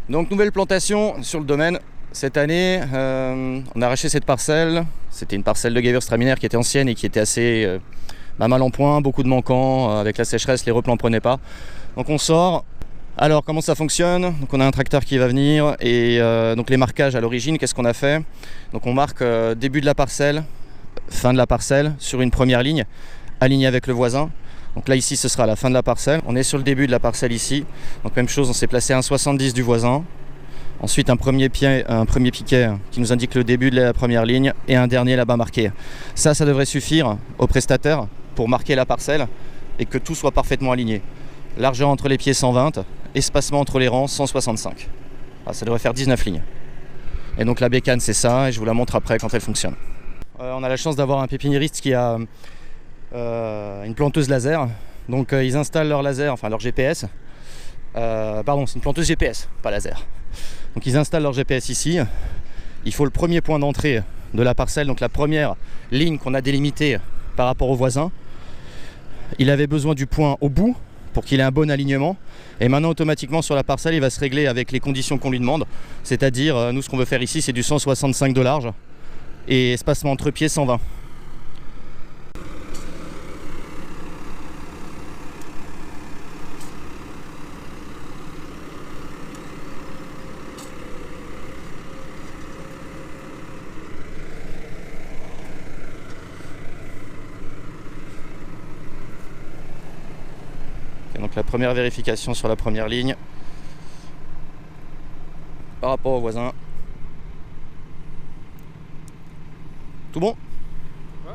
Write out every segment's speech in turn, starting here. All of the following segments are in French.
Donc nouvelle plantation sur le domaine. Cette année, on a arraché cette parcelle. C'était une parcelle de Gewürztraminer qui était ancienne et qui était assez mal en point, beaucoup de manquants. Avec la sécheresse, les replants ne prenaient pas. Donc on sort. Alors comment ça fonctionne? Donc on a un tracteur qui va venir et donc les marquages à l'origine, qu'est-ce qu'on a fait? Donc on marque début de la parcelle, fin de la parcelle sur une première ligne, alignée avec le voisin. Donc là ici ce sera la fin de la parcelle. On est sur le début de la parcelle ici. Donc même chose, on s'est placé à 1,70 du voisin. Ensuite un premier piquet qui nous indique le début de la première ligne et un dernier là-bas marqué. Ça devrait suffire au prestataire pour marquer la parcelle et que tout soit parfaitement aligné. Largeur entre les pieds 120, espacement entre les rangs 165. Ça devrait faire 19 lignes. Et donc la bécane c'est ça et je vous la montre après quand elle fonctionne. On a la chance d'avoir un pépiniériste qui a une planteuse laser. Donc ils installent leur laser, enfin leur GPS. Pardon, c'est une planteuse GPS, pas laser. Donc ils installent leur GPS ici. Il faut le premier point d'entrée de la parcelle, donc la première ligne qu'on a délimitée par rapport au voisin. Il avait besoin du point au bout pour qu'il ait un bon alignement. Et maintenant automatiquement sur la parcelle il va se régler avec les conditions qu'on lui demande. C'est-à-dire nous ce qu'on veut faire ici c'est du 165 de large et espacement entre pieds 120. Donc la première vérification sur la première ligne par rapport au voisin. Tout bon? Ouais.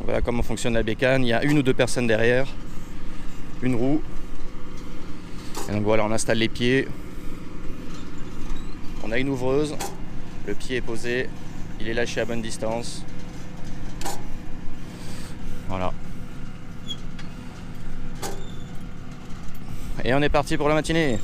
Voilà comment fonctionne la bécane. Il y a une ou deux personnes derrière, une roue. Et donc voilà, on installe les pieds. On a une ouvreuse. Le pied est posé. Il est lâché à bonne distance. Voilà. Et on est parti pour la matinée.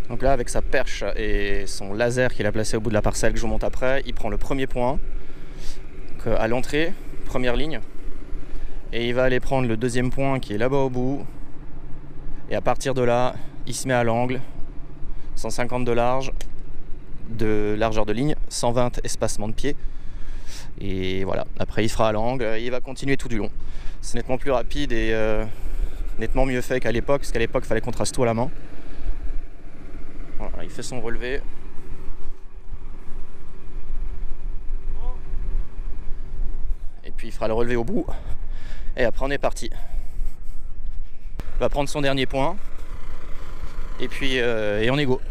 Donc là avec sa perche et son laser qu'il a placé au bout de la parcelle que je vous montre après, il prend le premier point donc, à l'entrée, première ligne, et il va aller prendre le deuxième point qui est là-bas au bout, et à partir de là il se met à l'angle, 150 de large, de largeur de ligne, 120 espacement de pied, et voilà, après il fera à l'angle et il va continuer tout du long. C'est nettement plus rapide et nettement mieux fait qu'à l'époque, parce qu'à l'époque il fallait qu'on trace tout à la main. Voilà, il fait son relevé. Et puis il fera le relevé au bout. Et après on est parti. Il va prendre son dernier point. Et puis et on est go.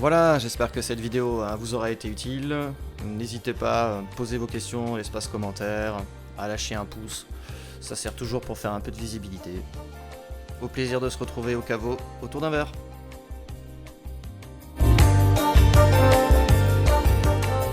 Voilà, j'espère que cette vidéo vous aura été utile. N'hésitez pas à poser vos questions dans l'espace commentaire, à lâcher un pouce. Ça sert toujours pour faire un peu de visibilité. Au plaisir de se retrouver au caveau autour d'un verre.